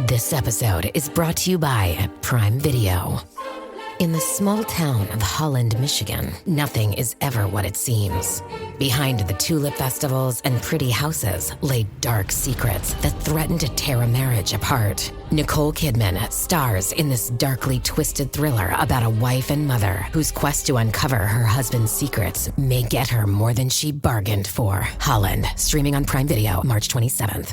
This episode is brought to you by Prime Video. In the small town of Holland, Michigan, nothing is ever what it seems. Behind the tulip festivals and pretty houses lay dark secrets that threaten to tear a marriage apart. Nicole Kidman stars in this darkly twisted thriller about a wife and mother whose quest to uncover her husband's secrets may get her more than she bargained for. Holland, streaming on Prime Video March 27th.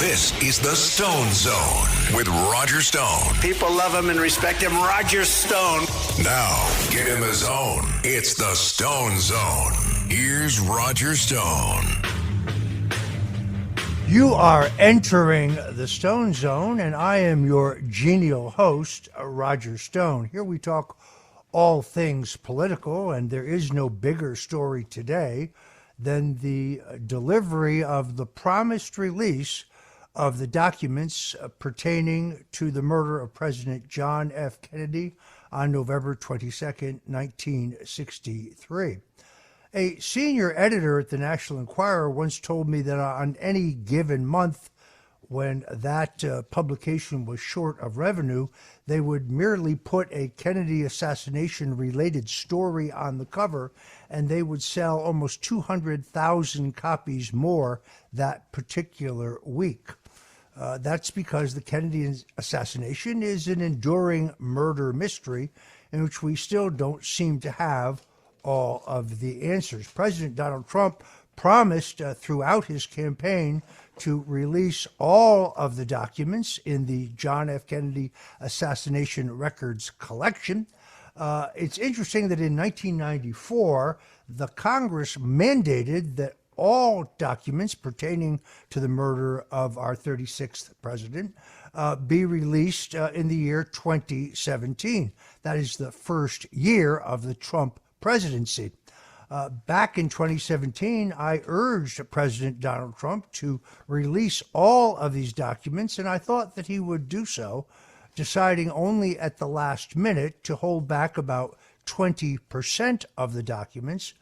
This is the Stone Zone with Roger Stone. People love him and respect him. Roger Stone. Now, get in the zone. It's the Stone Zone. Here's Roger Stone. You are entering the Stone Zone, and I am your genial host, Roger Stone. Here we talk all things political, and there is no bigger story today than the delivery of the promised release of the documents pertaining to the murder of President John F. Kennedy on November 22nd, 1963. A senior editor at the National Enquirer once told me that on any given month when that publication was short of revenue, they would merely put a Kennedy assassination-related story on the cover, and they would sell almost 200,000 copies more that particular week. That's because the Kennedy assassination is an enduring murder mystery in which we still don't seem to have all of the answers. President Donald Trump promised throughout his campaign to release all of the documents in the John F. Kennedy Assassination Records collection. It's interesting that in 1994, the Congress mandated that all documents pertaining to the murder of our 36th president be released in the year 2017. That is the first year of the Trump presidency. Back in 2017, I urged President Donald Trump to release all of these documents, and I thought that he would do so, deciding only at the last minute to hold back about 20% of the documents,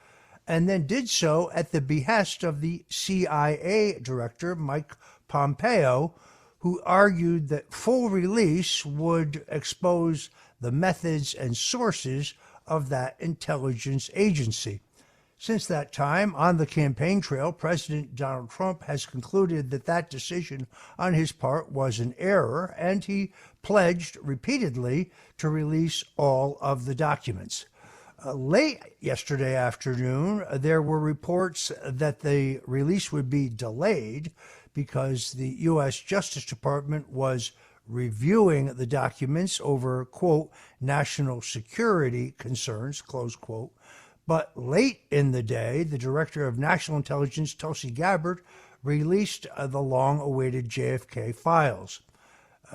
and then did so at the behest of the CIA director, Mike Pompeo, who argued that full release would expose the methods and sources of that intelligence agency. Since that time, on the campaign trail, President Donald Trump has concluded that that decision on his part was an error, and he pledged repeatedly to release all of the documents. Late yesterday afternoon, there were reports that the release would be delayed because the U.S. Justice Department was reviewing the documents over, quote, national security concerns, close quote. But late in the day, the Director of National Intelligence, Tulsi Gabbard, released the long-awaited JFK files.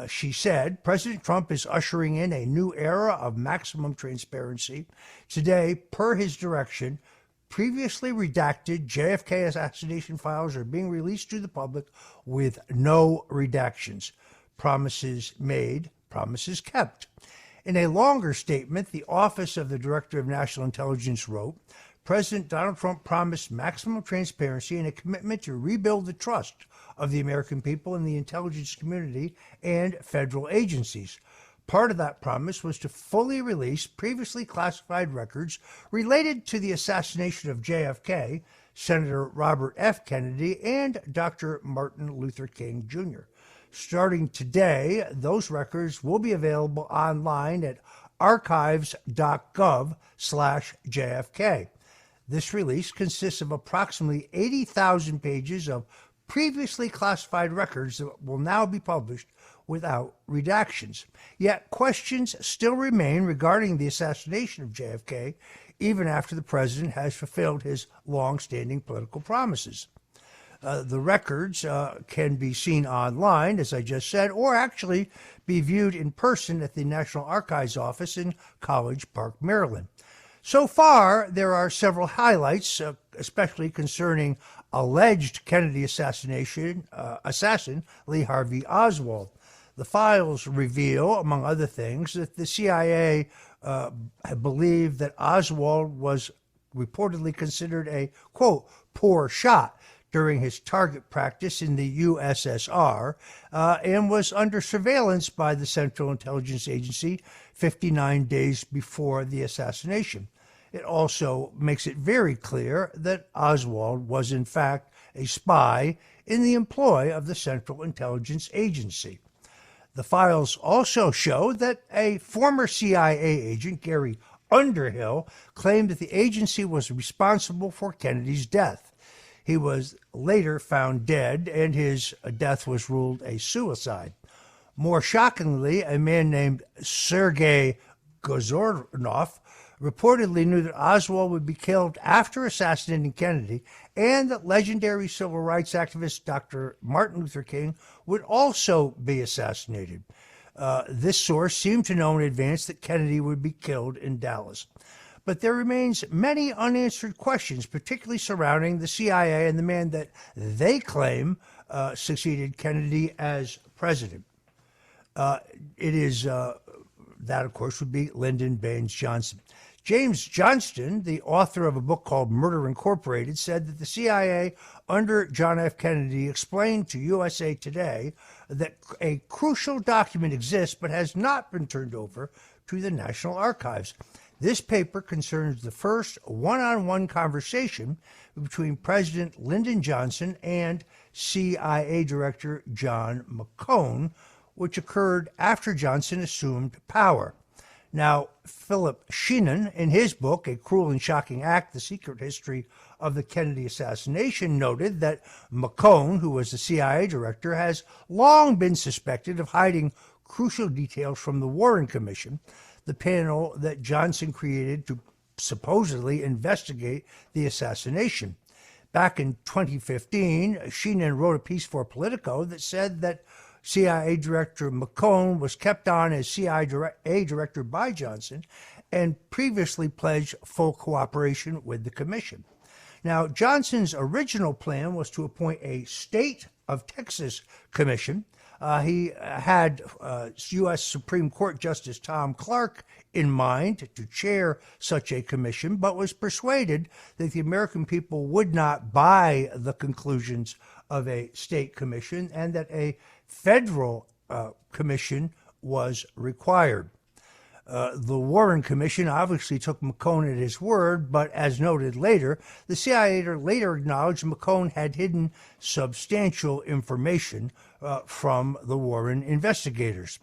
She said, President Trump is ushering in a new era of maximum transparency. Today, per his direction, previously redacted JFK assassination files are being released to the public with no redactions. Promises made, promises kept. In a longer statement, the Office of the Director of National Intelligence wrote, President Donald Trump promised maximum transparency and a commitment to rebuild the trust of the American people in the intelligence community and federal agencies. Part of that promise was to fully release previously classified records related to the assassination of JFK, Senator Robert F. Kennedy, and Dr. Martin Luther King Jr. Starting today, those records will be available online at archives.gov/JFK. This release consists of approximately 80,000 pages of previously classified records that will now be published without redactions. Yet questions still remain regarding the assassination of JFK, even after the president has fulfilled his long-standing political promises. The records can be seen online, as I just said, or actually be viewed in person at the National Archives Office in College Park, Maryland. So far, there are several highlights, especially concerning alleged Kennedy assassin Lee Harvey Oswald. The files reveal, among other things, that the CIA believed that Oswald was reportedly considered a, quote, poor shot during his target practice in the USSR and was under surveillance by the Central Intelligence Agency 59 days before the assassination. It also makes it very clear that Oswald was, in fact, a spy in the employ of the Central Intelligence Agency. The files also show that a former CIA agent, Gary Underhill, claimed that the agency was responsible for Kennedy's death. He was later found dead, and his death was ruled a suicide. More shockingly, a man named Sergei Gozornov reportedly knew that Oswald would be killed after assassinating Kennedy, and that legendary civil rights activist Dr. Martin Luther King would also be assassinated. This source seemed to know in advance that Kennedy would be killed in Dallas. But there remains many unanswered questions, particularly surrounding the CIA and the man that they claim succeeded Kennedy as president. That, of course, would be Lyndon Baines Johnson. James Johnston, the author of a book called Murder Incorporated, said that the CIA under John F. Kennedy explained to USA Today that a crucial document exists but has not been turned over to the National Archives. This paper concerns the first one-on-one conversation between President Lyndon Johnson and CIA Director John McCone, which occurred after Johnson assumed power. Now, Philip Sheehan, in his book, A Cruel and Shocking Act, The Secret History of the Kennedy Assassination, noted that McCone, who was the CIA director, has long been suspected of hiding crucial details from the Warren Commission, the panel that Johnson created to supposedly investigate the assassination. Back in 2015, Sheehan wrote a piece for Politico that said that CIA Director McCone was kept on as CIA Director by Johnson and previously pledged full cooperation with the commission. Now, Johnson's original plan was to appoint a State of Texas commission. He had U.S. Supreme Court Justice Tom Clark in mind to chair such a commission, but was persuaded that the American people would not buy the conclusions of a state commission and that a federal commission was required. The Warren Commission obviously took McCone at his word, but as noted later, the CIA later acknowledged McCone had hidden substantial information from the Warren investigators.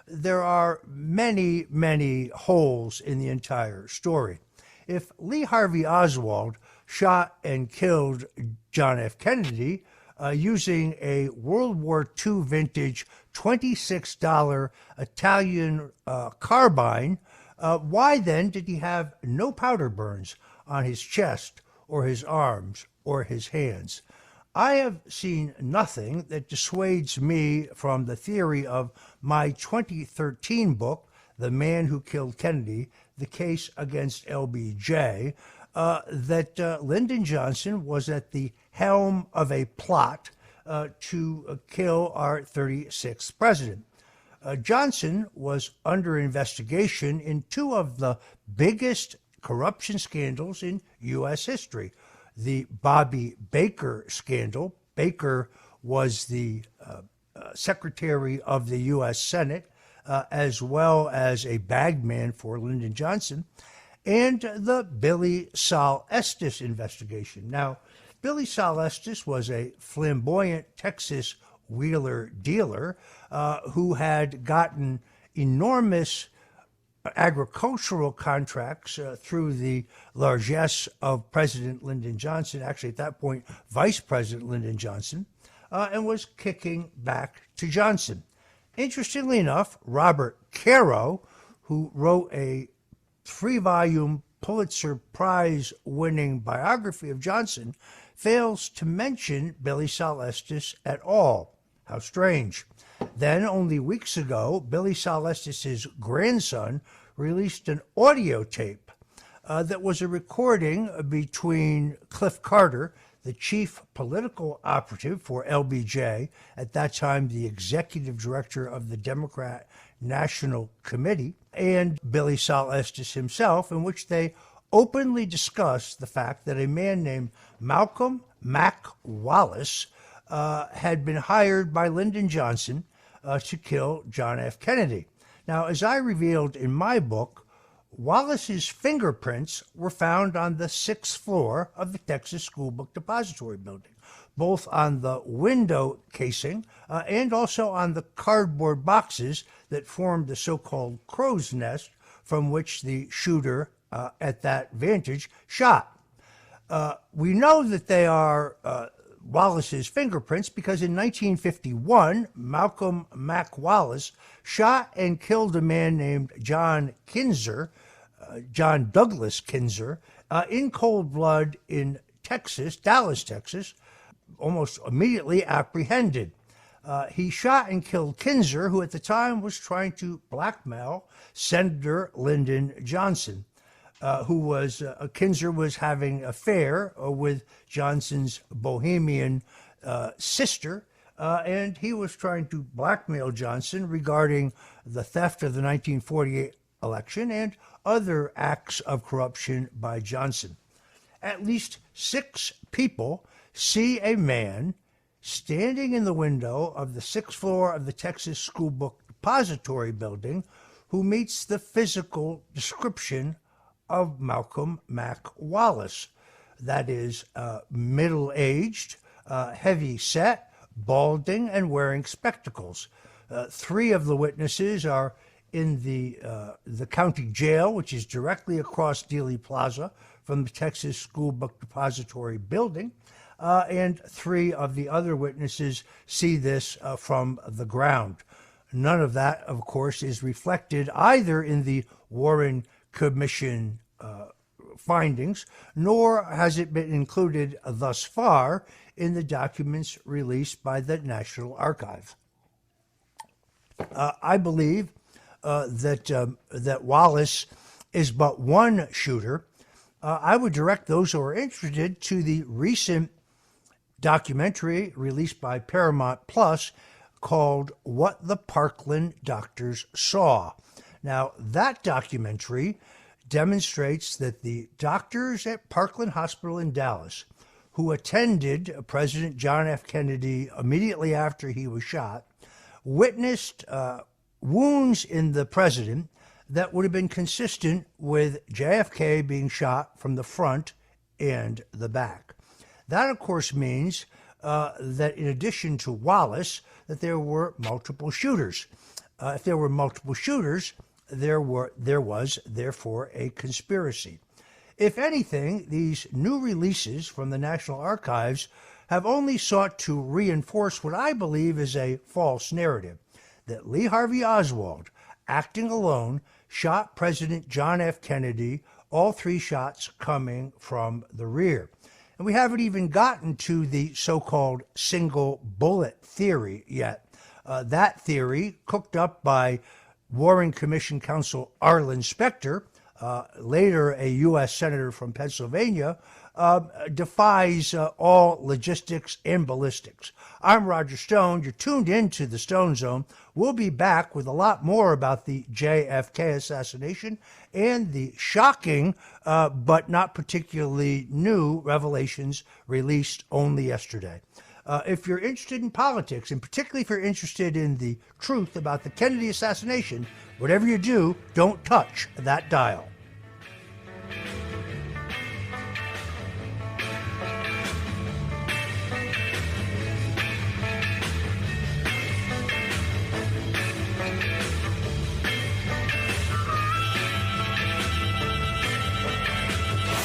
There are many, many holes in the entire story. If Lee Harvey Oswald shot and killed John F. Kennedy using a World War II vintage $26 Italian carbine, why then did he have no powder burns on his chest or his arms or his hands? I have seen nothing that dissuades me from the theory of my 2013 book, The Man Who Killed Kennedy, The Case Against LBJ, that Lyndon Johnson was at the helm of a plot to kill our 36th president. Johnson was under investigation in two of the biggest corruption scandals in U.S. history. The Bobby Baker scandal. Baker was the Secretary of the U.S. Senate, as well as a bagman for Lyndon Johnson, and the Billy Sol Estes investigation. Now, Billy Sol Estes was a flamboyant Texas wheeler dealer who had gotten enormous agricultural contracts through the largesse of President Lyndon Johnson, actually at that point, Vice President Lyndon Johnson, and was kicking back to Johnson. Interestingly enough, Robert Caro, who wrote a 3-volume Pulitzer Prize-winning biography of Johnson, fails to mention Billy Sol Estes at all. How strange. Then, only weeks ago, Billy Sol Estes' grandson released an audio tape that was a recording between Cliff Carter, the chief political operative for LBJ, at that time the executive director of the Democrat National Committee, and Billy Sol Estes himself, in which they openly discussed the fact that a man named Malcolm Mac Wallace had been hired by Lyndon Johnson to kill John F. Kennedy. Now, as I revealed in my book, Wallace's fingerprints were found on the 6th floor of the Texas School Book Depository building, both on the window casing and also on the cardboard boxes that formed the so-called crow's nest from which the shooter at that vantage shot. We know that they are Wallace's fingerprints because in 1951, Malcolm Mac Wallace shot and killed a man named John Douglas Kinzer, in cold blood in Texas, Dallas, Texas, almost immediately apprehended. He shot and killed Kinzer, who at the time was trying to blackmail Senator Lyndon Johnson, Kinzer was having an affair with Johnson's Bohemian sister, and he was trying to blackmail Johnson regarding the theft of the 1948 election and other acts of corruption by Johnson. At least 6 people see a man standing in the window of the 6th floor of the Texas School Book Depository building who meets the physical description of Malcolm Mac Wallace. That is, middle-aged, heavy-set, balding, and wearing spectacles. 3 of the witnesses are in the county jail, which is directly across Dealey Plaza from the Texas School Book Depository building, and 3 of the other witnesses see this from the ground. None of that, of course, is reflected either in the Warren Commission findings, nor has it been included thus far in the documents released by the National Archives. I believe that Wallace is but one shooter. I would direct those who are interested to the recent documentary released by Paramount Plus called What the Parkland Doctors Saw. Now, that documentary demonstrates that the doctors at Parkland Hospital in Dallas, who attended President John F. Kennedy immediately after he was shot, witnessed wounds in the president that would have been consistent with JFK being shot from the front and the back. That, of course, means that in addition to Wallace, that there were multiple shooters. If there were multiple shooters, there was, therefore, a conspiracy. If anything, these new releases from the National Archives have only sought to reinforce what I believe is a false narrative, that Lee Harvey Oswald, acting alone, shot President John F. Kennedy, all 3 shots coming from the rear. And we haven't even gotten to the so-called single bullet theory yet. That theory, cooked up by Warren Commission counsel Arlen Specter, later a U.S. Senator from Pennsylvania, defies all logistics and ballistics. I'm Roger Stone. You're tuned into the Stone Zone. We'll be back with a lot more about the JFK assassination and the shocking but not particularly new revelations released only yesterday. If you're interested in politics, and particularly if you're interested in the truth about the Kennedy assassination, whatever you do, don't touch that dial.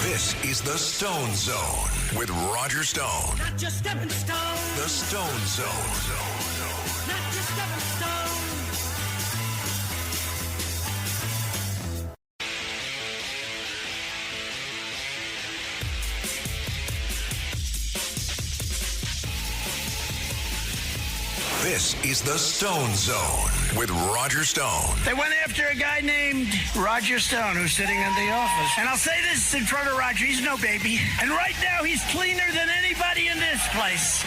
This is the Stone Zone with Roger Stone. Not just stepping stone. The Stone Zone. Not just stepping stone. This is the Stone Zone with Roger Stone. They went after a guy named Roger Stone who's sitting in the office. And I'll say this in front of Roger, he's no baby. And right now he's cleaner than anybody in this place.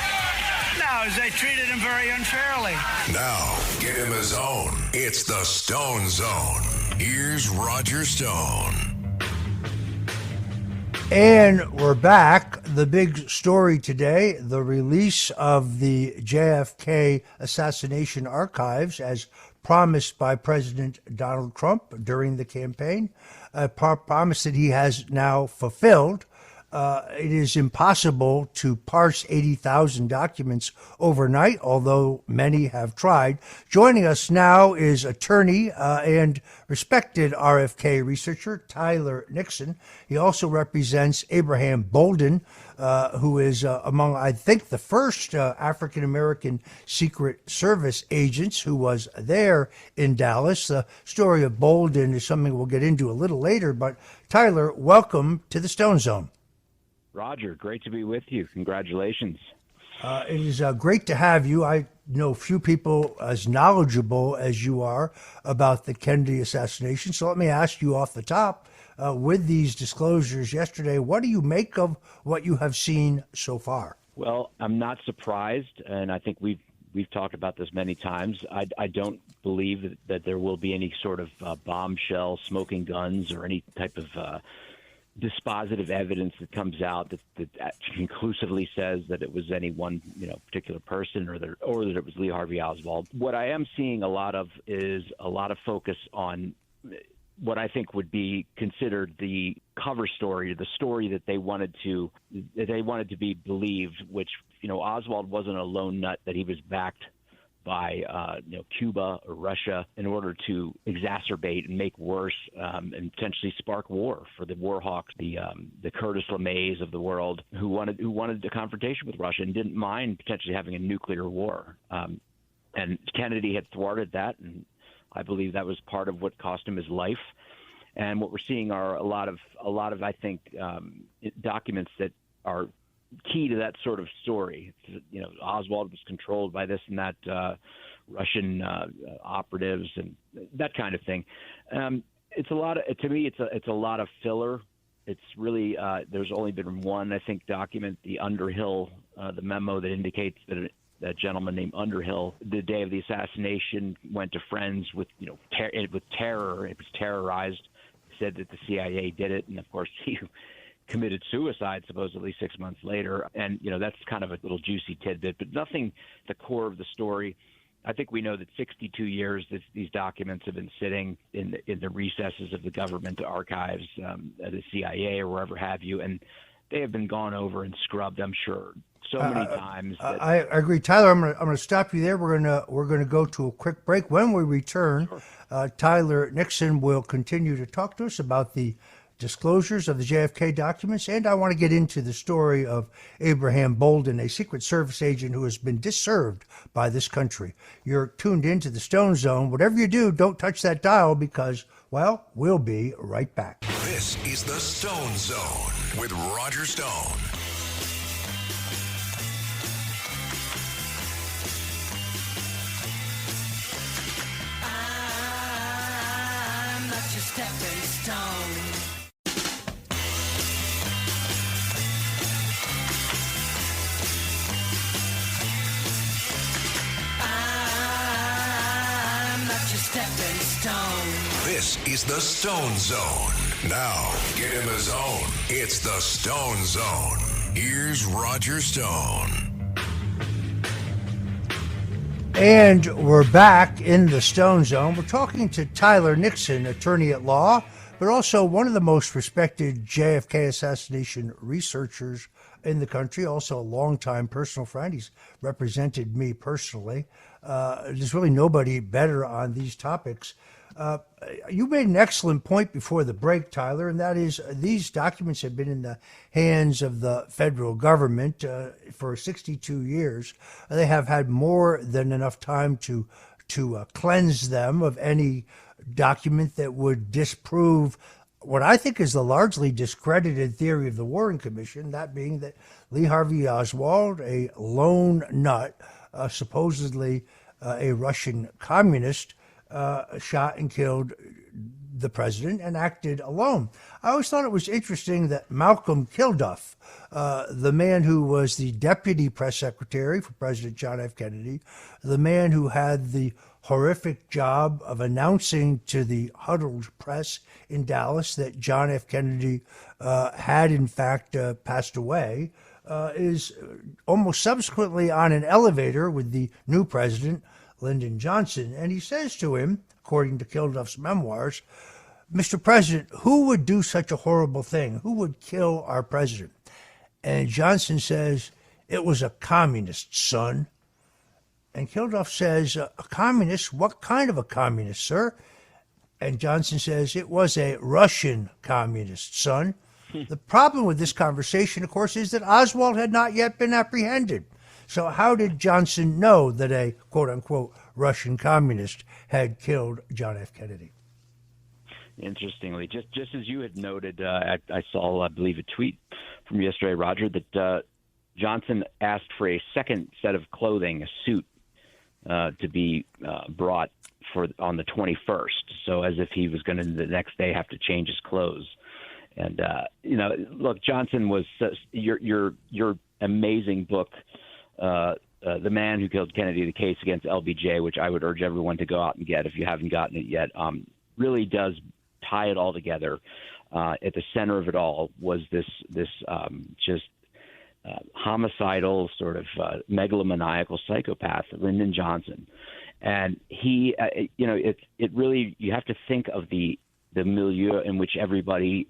No, they treated him very unfairly. Now, get him his own. It's the Stone Zone. Here's Roger Stone. And we're back. The big story today, the release of the JFK assassination archives as promised by President Donald Trump during the campaign, a promise that he has now fulfilled. It is impossible to parse 80,000 documents overnight, although many have tried. Joining us now is attorney and respected RFK researcher Tyler Nixon. He also represents Abraham Bolden, who is among, I think, the first African-American Secret Service agents who was there in Dallas. The story of Bolden is something we'll get into a little later, but Tyler, welcome to the Stone Zone. Roger, great to be with you. Congratulations. It is great to have you. I know few people as knowledgeable as you are about the Kennedy assassination. So let me ask you off the top, with these disclosures yesterday, what do you make of what you have seen so far? Well, I'm not surprised, and I think we've talked about this many times. I don't believe that there will be any sort of bombshell, smoking guns, or any type of dispositive evidence that comes out that conclusively says that it was any one particular person or that it was Lee Harvey Oswald. What I am seeing a lot of is a lot of focus on what I think would be considered the cover story, the story that they wanted to be believed, which Oswald wasn't a lone nut, that he was backed by Cuba or Russia in order to exacerbate and make worse and potentially spark war for the war hawks, the Curtis LeMays of the world, who wanted a confrontation with Russia and didn't mind potentially having a nuclear war. And Kennedy had thwarted that, and I believe that was part of what cost him his life. And what we're seeing are a lot of I think documents that are key to that sort of story. Oswald was controlled by this and that Russian operatives and that kind of thing. It's a lot of, to me, it's a lot of filler. It's really there's only been one, I think, document, the Underhill, the memo that indicates that that gentleman named Underhill, the day of the assassination, went to friends with with terror. It was terrorized. Said that the CIA did it, and of course he committed suicide supposedly 6 months later. And, that's kind of a little juicy tidbit, but nothing the core of the story. I think we know that 62 years these documents have been sitting in the recesses of the government archives, the CIA or wherever have you, and they have been gone over and scrubbed, I'm sure, so many times. I agree, Tyler. I'm going to stop you there. We're going to go to a quick break. When we return, Tyler Nixon will continue to talk to us about the disclosures of the JFK documents, and I want to get into the story of Abraham Bolden, a Secret Service agent who has been disserved by this country. You're tuned into the Stone Zone. Whatever you do, don't touch that dial because, well, we'll be right back. This is the Stone Zone with Roger Stone. I'm not your stepping stone. Stepping stone. This is the Stone Zone. Now, get him his own. It's the Stone Zone. Here's Roger Stone. And we're back in the Stone Zone. We're talking to Tyler Nixon, attorney at law, but also one of the most respected JFK assassination researchers in the country, also a longtime personal friend. He's represented me personally. There's really nobody better on these topics. You made an excellent point before the break, Tyler, and that is these documents have been in the hands of the federal government for 62 years. They have had more than enough time to cleanse them of any document that would disprove what I think is the largely discredited theory of the Warren Commission, that being that Lee Harvey Oswald, a lone nut, supposedly a Russian communist, shot and killed the president and acted alone. I always thought it was interesting that Malcolm Kilduff, the man who was the deputy press secretary for President John F. Kennedy, the man who had the horrific job of announcing to the huddled press in Dallas that John F. Kennedy had in fact passed away, is almost subsequently on an elevator with the new president, Lyndon Johnson. And he says to him, according to Kilduff's memoirs, "Mr. President, who would do such a horrible thing? Who would kill our president?" And Johnson says, "It was a communist, son." And Kilduff says, "A communist? What kind of a communist, sir?" And Johnson says, "It was a Russian communist, son." The problem with this conversation, of course, is that Oswald had not yet been apprehended. So how did Johnson know that a quote-unquote Russian communist had killed John F. Kennedy? Interestingly, just as you had noted, I saw, I believe, a tweet from yesterday, Roger, that Johnson asked for a second set of clothing, a suit, to be brought on the 21st. So as if he was going to the next day have to change his clothes. And look, Johnson was your amazing book, The Man Who Killed Kennedy: The Case Against LBJ, which I would urge everyone to go out and get if you haven't gotten it yet. Really does tie it all together. At the center of it all was this homicidal, sort of megalomaniacal psychopath, Lyndon Johnson. And he, it really, you have to think of the milieu in which everybody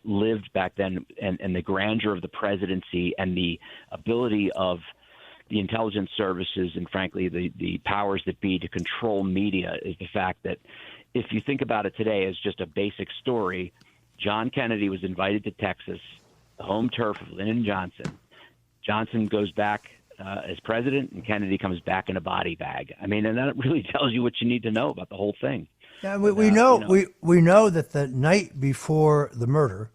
lived back then, and the grandeur of the presidency and the ability of the intelligence services and, frankly, the powers that be to control media, is the fact that if you think about it today as just a basic story, John Kennedy was invited to Texas, the home turf of Lyndon Johnson. Johnson goes back as president, and Kennedy comes back in a body bag. I mean, and that really tells you what you need to know about the whole thing. Yeah, we know that the night before the murder,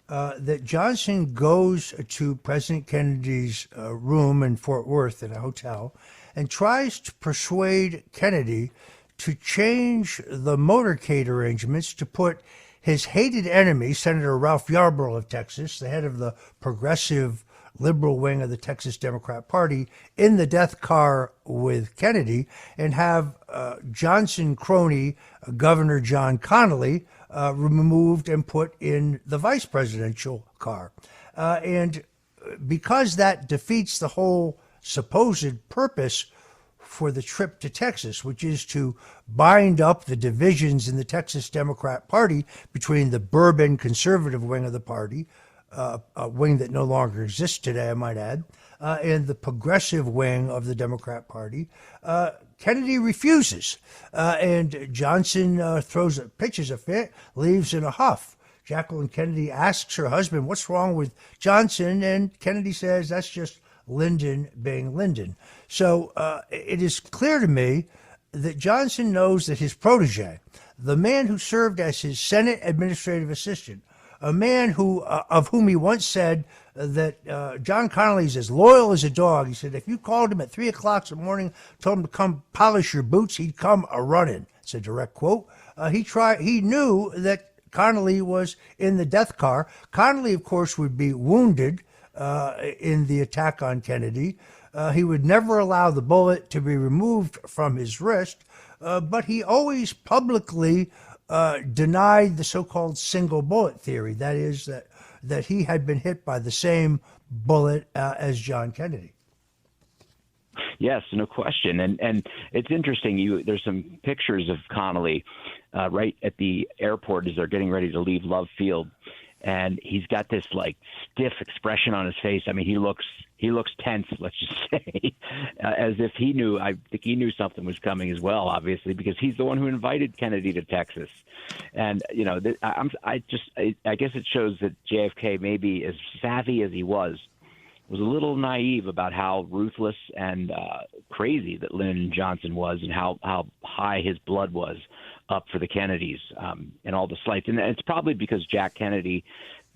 that Johnson goes to President Kennedy's room in Fort Worth in a hotel and tries to persuade Kennedy to change the motorcade arrangements to put his hated enemy, Senator Ralph Yarborough of Texas, the head of the progressive liberal wing of the Texas Democrat Party, in the death car with Kennedy, and have Johnson crony Governor John Connally removed and put in the vice presidential car. And because that defeats the whole supposed purpose for the trip to Texas, which is to bind up the divisions in the Texas Democrat Party between the Bourbon conservative wing of the party, a wing that no longer exists today, I might add, and the progressive wing of the Democrat Party, Kennedy refuses. And Johnson pitches a fit, leaves in a huff. Jacqueline Kennedy asks her husband, "What's wrong with Johnson?" And Kennedy says, "That's just Lyndon being Lyndon." So it is clear to me that Johnson knows that his protege, the man who served as his Senate administrative assistant, a man who of whom he once said that John Connally is as loyal as a dog. He said, if you called him at 3 o'clock in the morning, told him to come polish your boots, he'd come a-running. It's a direct quote. He knew that Connally was in the death car. Connally, of course, would be wounded in the attack on Kennedy. He would never allow the bullet to be removed from his wrist, but he always publicly denied the so-called single bullet theory. That is, that he had been hit by the same bullet as John Kennedy. Yes, no question. And it's interesting. There's some pictures of Connally right at the airport as they're getting ready to leave Love Field. And he's got this like stiff expression on his face. I mean, he looks tense, let's just say, as if he knew. I think he knew something was coming as well, obviously, because he's the one who invited Kennedy to Texas. And I guess it shows that JFK, maybe as savvy as he was a little naive about how ruthless and crazy that Lyndon Johnson was, and how high his blood was up for the Kennedys, and all the slights. And it's probably because Jack Kennedy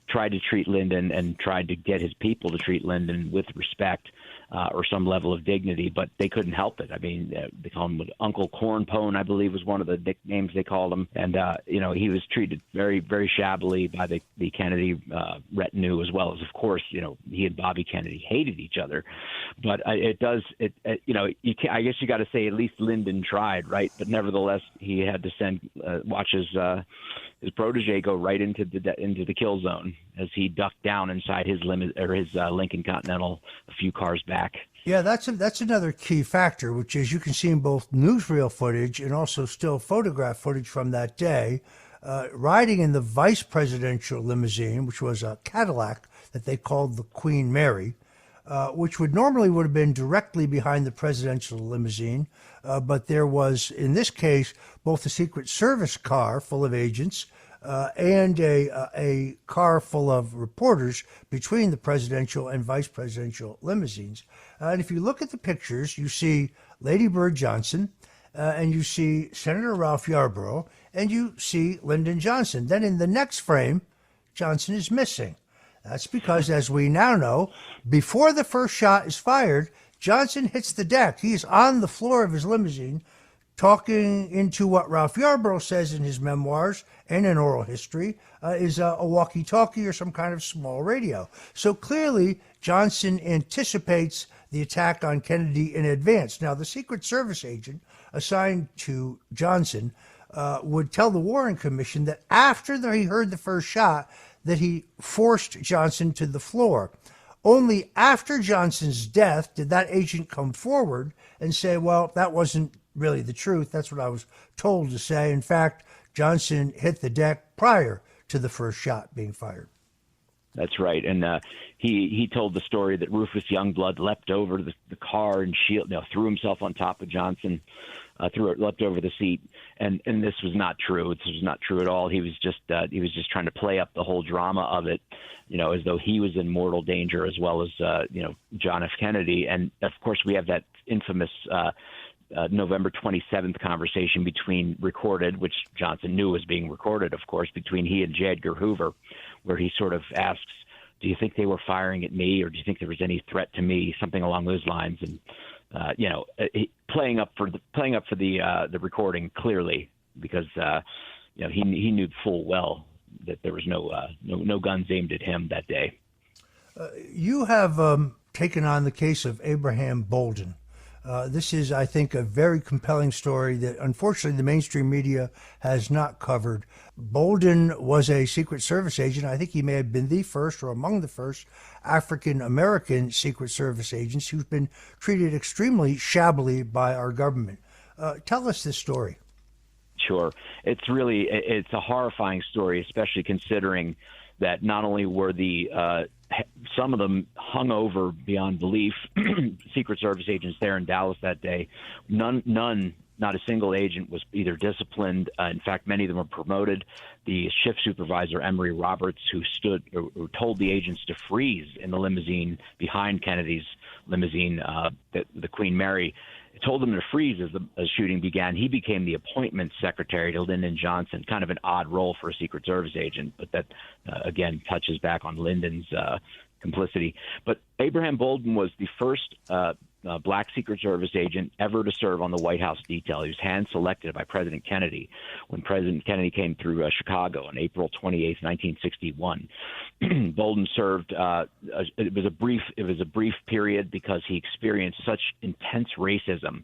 tried to treat Lyndon and tried to get his people to treat Lyndon with respect. or some level of dignity, but they couldn't help it. I mean, they called him Uncle Cornpone, I believe, was one of the nicknames they called him. And, he was treated very, very shabbily by the Kennedy retinue, as well as, of course, he and Bobby Kennedy hated each other. But I guess you got to say at least Lyndon tried, right? But nevertheless, he had to watch his protege go right into the kill zone as he ducked down inside his Lincoln Continental a few cars back. Yeah, that's another key factor, which is you can see in both newsreel footage and also still photograph footage from that day, riding in the vice presidential limousine, which was a Cadillac that they called the Queen Mary, which would have been directly behind the presidential limousine. But there was, in this case, both a Secret Service car full of agents and a car full of reporters between the presidential and vice presidential limousines. And if you look at the pictures, you see Lady Bird Johnson, and you see Senator Ralph Yarborough, and you see Lyndon Johnson. Then in the next frame, Johnson is missing. That's because, as we now know, before the first shot is fired, Johnson hits the deck. He is on the floor of his limousine talking into what Ralph Yarborough says in his memoirs and in oral history is a walkie-talkie or some kind of small radio. So clearly, Johnson anticipates the attack on Kennedy in advance. Now, the Secret Service agent assigned to Johnson would tell the Warren Commission that after he heard the first shot, that he forced Johnson to the floor. Only after Johnson's death did that agent come forward and say, well, that wasn't really the truth. That's what I was told to say. In fact, Johnson hit the deck prior to the first shot being fired. That's right. And he told the story that Rufus Youngblood leapt over the car and threw himself on top of Johnson, leapt over the seat. And this was not true. This was not true at all. He was just trying to play up the whole drama of it, as though he was in mortal danger, as well as, John F. Kennedy. And of course, we have that infamous November 27th conversation recorded, which Johnson knew was being recorded, of course, between he and J. Edgar Hoover, where he sort of asks, do you think they were firing at me, or do you think there was any threat to me? Something along those lines. And, playing up for the recording clearly, because, he knew full well that there was no guns aimed at him that day. You have taken on the case of Abraham Bolden. This is, I think, a very compelling story that, unfortunately, the mainstream media has not covered. Bolden was a Secret Service agent. I think he may have been the first or among the first African-American Secret Service agents who's been treated extremely shabbily by our government. Tell us this story. Sure. It's a horrifying story, especially considering that not only were some of them hung over beyond belief, Secret Service agents there in Dallas that day. None, not a single agent was either disciplined. In fact, many of them were promoted. The shift supervisor, Emery Roberts, who told the agents to freeze in the limousine behind Kennedy's limousine, the Queen Mary, told them to freeze as the shooting began. He became the appointment secretary to Lyndon Johnson, kind of an odd role for a Secret Service agent, but that, again, touches back on Lyndon's complicity. But Abraham Bolden was the first black Secret Service agent ever to serve on the White House detail. He was hand-selected by President Kennedy when President Kennedy came through Chicago on April 28, 1961. Bolden served. It was a brief period because he experienced such intense racism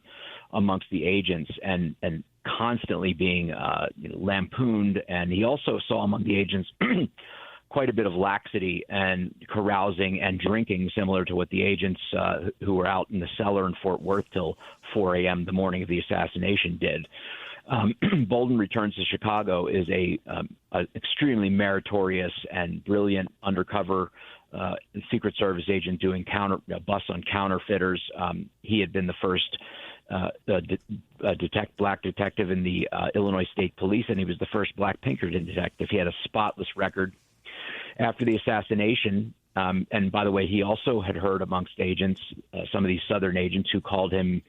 amongst the agents and constantly being lampooned. And he also saw among the agents quite a bit of laxity and carousing and drinking, similar to what the agents who were out in the cellar in Fort Worth till 4 a.m. the morning of the assassination did. Bolden returns to Chicago, is a extremely meritorious and brilliant undercover Secret Service agent doing busts on counterfeiters. He had been the first black detective in the Illinois State Police, and he was the first black Pinkerton detective. He had a spotless record. After the assassination, and by the way, he also had heard amongst agents, some of these Southern agents who called him,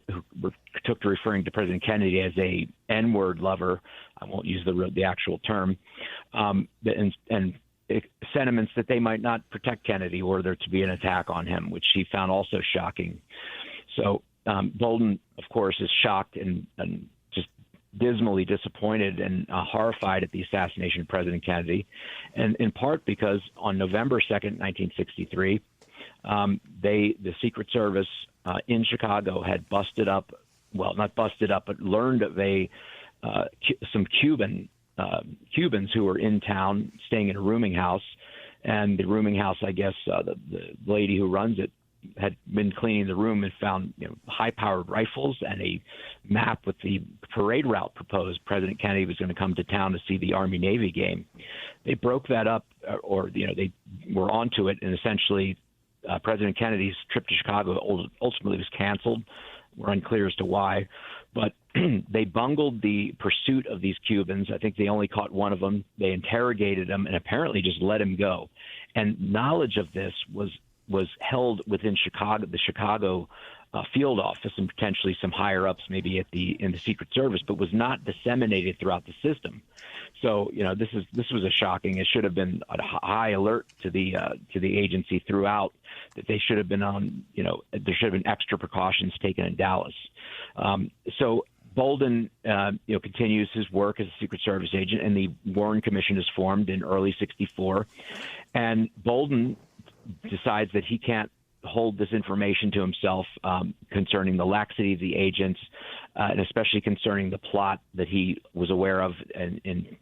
who took to referring to President Kennedy as a N-word lover. I won't use the actual term. And sentiments that they might not protect Kennedy or there to be an attack on him, which he found also shocking. So Bolden, of course, is shocked and just dismally disappointed and horrified at the assassination of President Kennedy, and in part because on November 2nd, 1963, the Secret Service in Chicago had busted up, well, not busted up, but learned of some Cubans who were in town staying in a rooming house. And the rooming house, I guess, the lady who runs it had been cleaning the room and found high-powered rifles and a map with the parade route proposed. President Kennedy was going to come to town to see the Army-Navy game. They broke that up, or they were onto it, and essentially President Kennedy's trip to Chicago ultimately was canceled. We're unclear as to why, but they bungled the pursuit of these Cubans. I think they only caught one of them. They interrogated him and apparently just let him go. And knowledge of this was held within Chicago, the Chicago field office, and potentially some higher ups, maybe in the Secret Service, but was not disseminated throughout the system. So this was a shocking. It should have been a high alert to the agency throughout, that they should have been on. There should have been extra precautions taken in Dallas. So Bolden, continues his work as a Secret Service agent, and the Warren Commission is formed in early '64, and Bolden decides that he can't hold this information to himself concerning the laxity of the agents, and especially concerning the plot that he was aware of in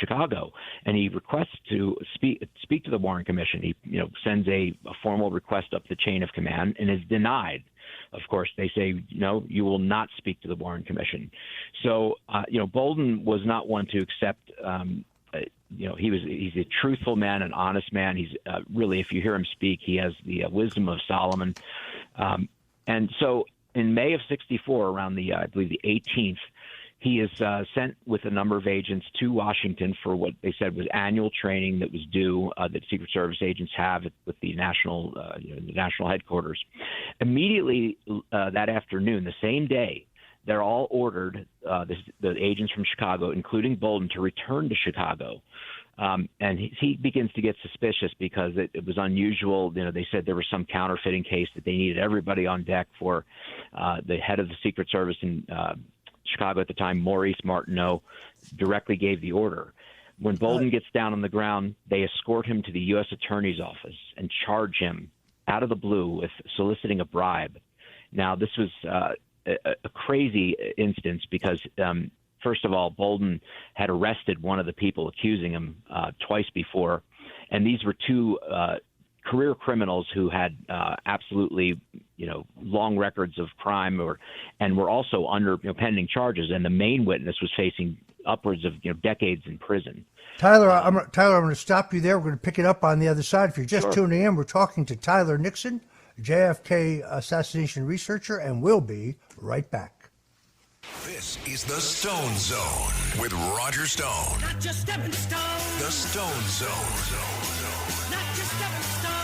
Chicago. And he requests to speak to the Warren Commission. He sends a formal request up the chain of command and is denied. Of course, they say, no, you will not speak to the Warren Commission. So, Bolden was not one to accept he's a truthful man, an honest man. He's really, if you hear him speak, he has the wisdom of Solomon. And so in May of '64, around I believe the 18th, he is sent with a number of agents to Washington for what they said was annual training that was due, that Secret Service agents have with the national headquarters. Immediately that afternoon, the same day, they're all ordered, the agents from Chicago, including Bolden, to return to Chicago. And he begins to get suspicious because it was unusual. They said there was some counterfeiting case that they needed everybody on deck for. The head of the Secret Service in Chicago at the time, Maurice Martineau, directly gave the order. When Bolden gets down on the ground, they escort him to the U.S. Attorney's office and charge him out of the blue with soliciting a bribe. Now, this was a crazy instance because, first of all, Bolden had arrested one of the people accusing him twice before, and these were two career criminals who had absolutely, long records of crime, and were also under pending charges. And the main witness was facing upwards of decades in prison. Tyler, I'm going to stop you there. We're going to pick it up on the other side. If you're just tuning in, we're talking to Tyler Nixon, JFK assassination researcher, and we'll be right back. This is the Stone Zone with Roger Stone. Not just stepping stone. The Stone Zone. Not just stepping stone.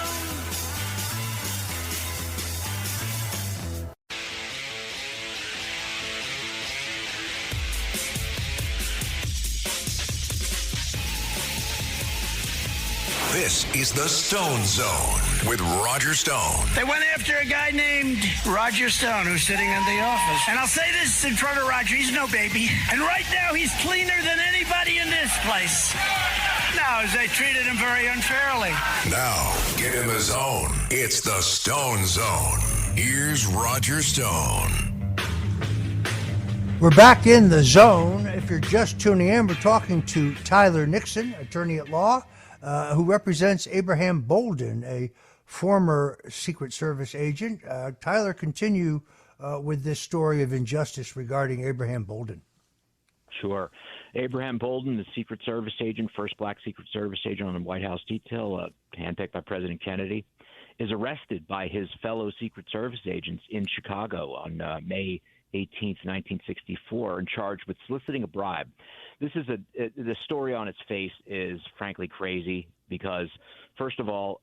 This is the Stone Zone with Roger Stone. They went after a guy named Roger Stone, who's sitting in the office. And I'll say this in front of Roger, he's no baby. And right now, he's cleaner than anybody in this place. No, they treated him very unfairly. Now, get in the zone. It's the Stone Zone. Here's Roger Stone. We're back in the zone. If you're just tuning in, we're talking to Tyler Nixon, attorney at law, who represents Abraham Bolden, a former Secret Service agent. Tyler, continue with this story of injustice regarding Abraham Bolden. Sure. Abraham Bolden, the Secret Service agent, first black Secret Service agent on the White House detail, handpicked by President Kennedy, is arrested by his fellow Secret Service agents in Chicago on May 18th, 1964, and charged with soliciting a bribe. This is the story on its face is frankly crazy because, first of all,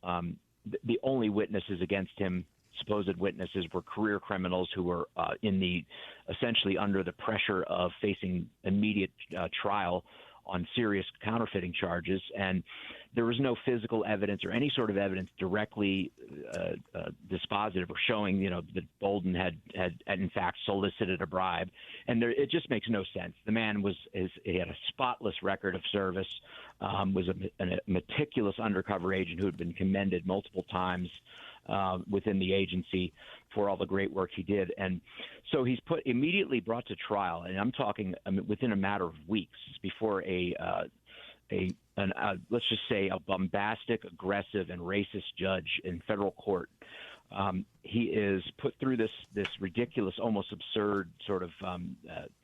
the only witnesses against him, supposed witnesses, were career criminals who were essentially under the pressure of facing immediate trial on serious counterfeiting charges, and there was no physical evidence or any sort of evidence directly dispositive or showing, that Bolden had in fact solicited a bribe. And it just makes no sense. The man he had a spotless record of service, was a meticulous undercover agent who had been commended multiple times within the agency for all the great work he did. And so he's immediately brought to trial, and I'm talking within a matter of weeks before let's just say a bombastic, aggressive, and racist judge in federal court. He is put through this ridiculous, almost absurd sort of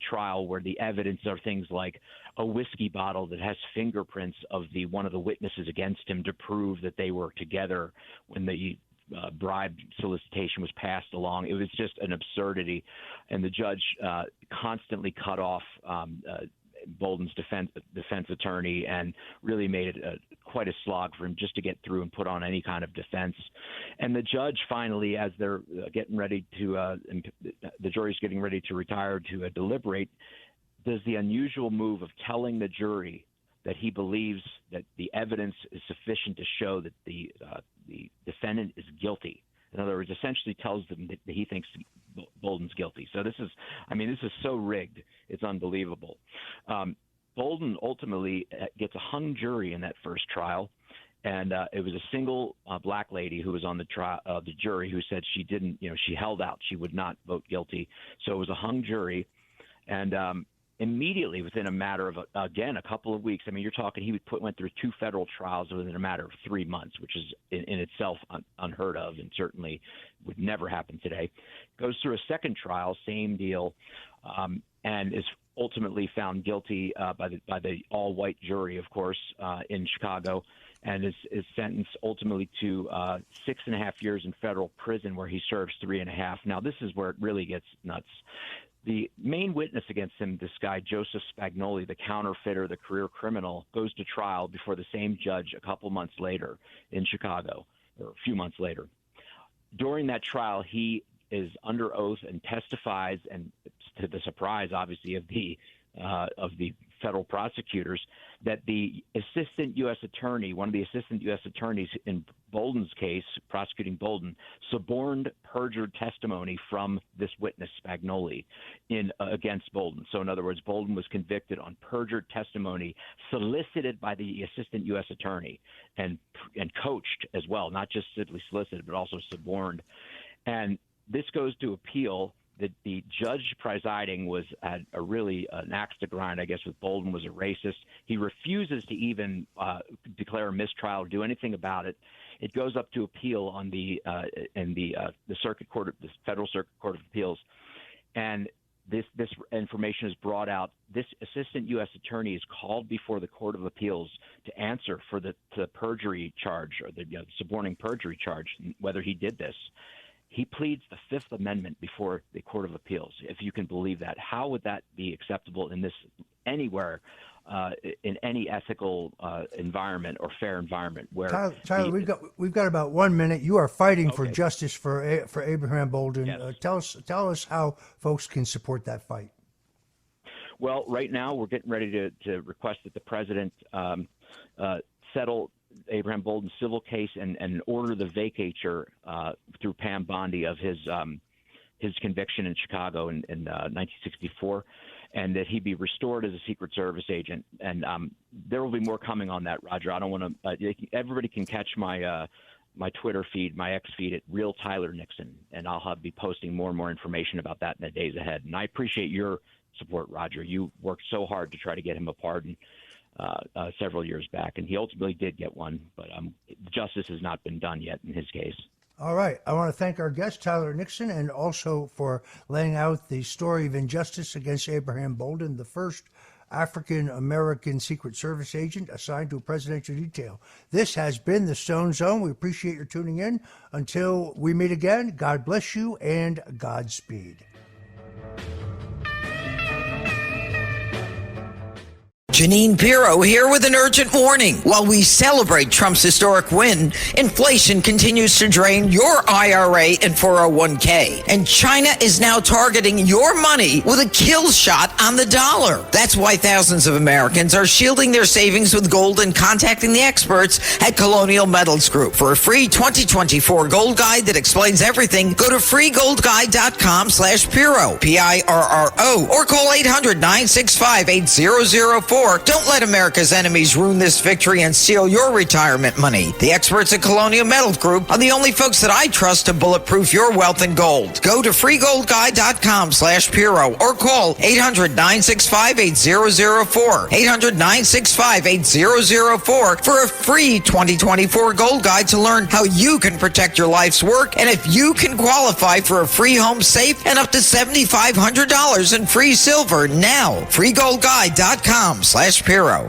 trial where the evidence are things like a whiskey bottle that has fingerprints of one of the witnesses against him to prove that they were together when the bribe solicitation was passed along. It was just an absurdity, and the judge constantly cut off Bolden's defense attorney and really made it quite a slog for him just to get through and put on any kind of defense. And the judge finally, as they're getting ready to, the jury's getting ready to retire to deliberate, does the unusual move of telling the jury that he believes that the evidence is sufficient to show that the defendant is guilty. In other words, essentially tells them that he thinks Bolden's guilty. So this is so rigged. It's unbelievable. Bolden ultimately gets a hung jury in that first trial, and it was a single black lady who was on the jury who said she didn't, she held out. She would not vote guilty. So it was a hung jury, and immediately within a matter of, again, a couple of weeks. I mean, you're talking he went through 2 federal trials within a matter of 3 months, which is in itself unheard of and certainly would never happen today. Goes through a second trial, same deal, and is ultimately found guilty by the all-white jury, of course, in Chicago, and is sentenced ultimately to 6.5 years in federal prison, where he serves 3.5. Now, this is where it really gets nuts. The main witness against him, this guy, Joseph Spagnoli, the counterfeiter, the career criminal, goes to trial before the same judge a couple months later in Chicago, or a few months later. During that trial, he is under oath and testifies, and to the surprise, obviously, of the federal prosecutors, that the assistant U.S. attorney, one of the assistant U.S. attorneys in Bolden's case, prosecuting Bolden, suborned perjured testimony from this witness, Spagnoli, against Bolden. So in other words, Bolden was convicted on perjured testimony solicited by the assistant U.S. attorney and coached as well, not just simply solicited, but also suborned. And this goes to appeal. The judge presiding had an axe to grind, I guess, with Bolden, was a racist. He refuses to even declare a mistrial, do anything about it. It goes up to appeal on the Circuit Court, the Federal Circuit Court of Appeals, and this information is brought out. This assistant U.S. attorney is called before the Court of Appeals to answer for the perjury charge, or the suborning perjury charge, whether he did this. He pleads the Fifth Amendment before the Court of Appeals, if you can believe that. How would that be acceptable anywhere, in any ethical environment or fair environment? Where Tyler, we've got about 1 minute. You are fighting for Okay. justice for Abraham Bolden. Yes. Tell us how folks can support that fight. Well, right now we're getting ready to request that the president settle Abraham Bolden's civil case and order the vacatur through Pam Bondi of his conviction in Chicago in 1964, and that he be restored as a Secret Service agent. And there will be more coming on that, Roger. I don't want to. Everybody can catch my Twitter feed, my X feed at Real Tyler Nixon, and I'll be posting more and more information about that in the days ahead. And I appreciate your support, Roger. You worked so hard to try to get him a pardon several years back, and he ultimately did get one, but justice has not been done yet in his case. All right. I want to thank our guest, Tyler Nixon, and also for laying out the story of injustice against Abraham Bolden, the first African-American Secret Service agent assigned to a presidential detail. This has been the Stone Zone. We appreciate your tuning in. Until we meet again, God bless you and Godspeed. Janine Pirro here with an urgent warning. While we celebrate Trump's historic win, inflation continues to drain your IRA and 401k. And China is now targeting your money with a kill shot on the dollar. That's why thousands of Americans are shielding their savings with gold and contacting the experts at Colonial Metals Group. For a free 2024 gold guide that explains everything, go to freegoldguide.com/Pirro, Pirro, or call 800-965-8004. Don't let America's enemies ruin this victory and steal your retirement money. The experts at Colonial Metals Group are the only folks that I trust to bulletproof your wealth in gold. Go to freegoldguide.com/Pirro or call 800-965-8004. 800-965-8004 for a free 2024 gold guide to learn how you can protect your life's work and if you can qualify for a free home safe and up to $7,500 in free silver now. freegoldguide.com/Pirro.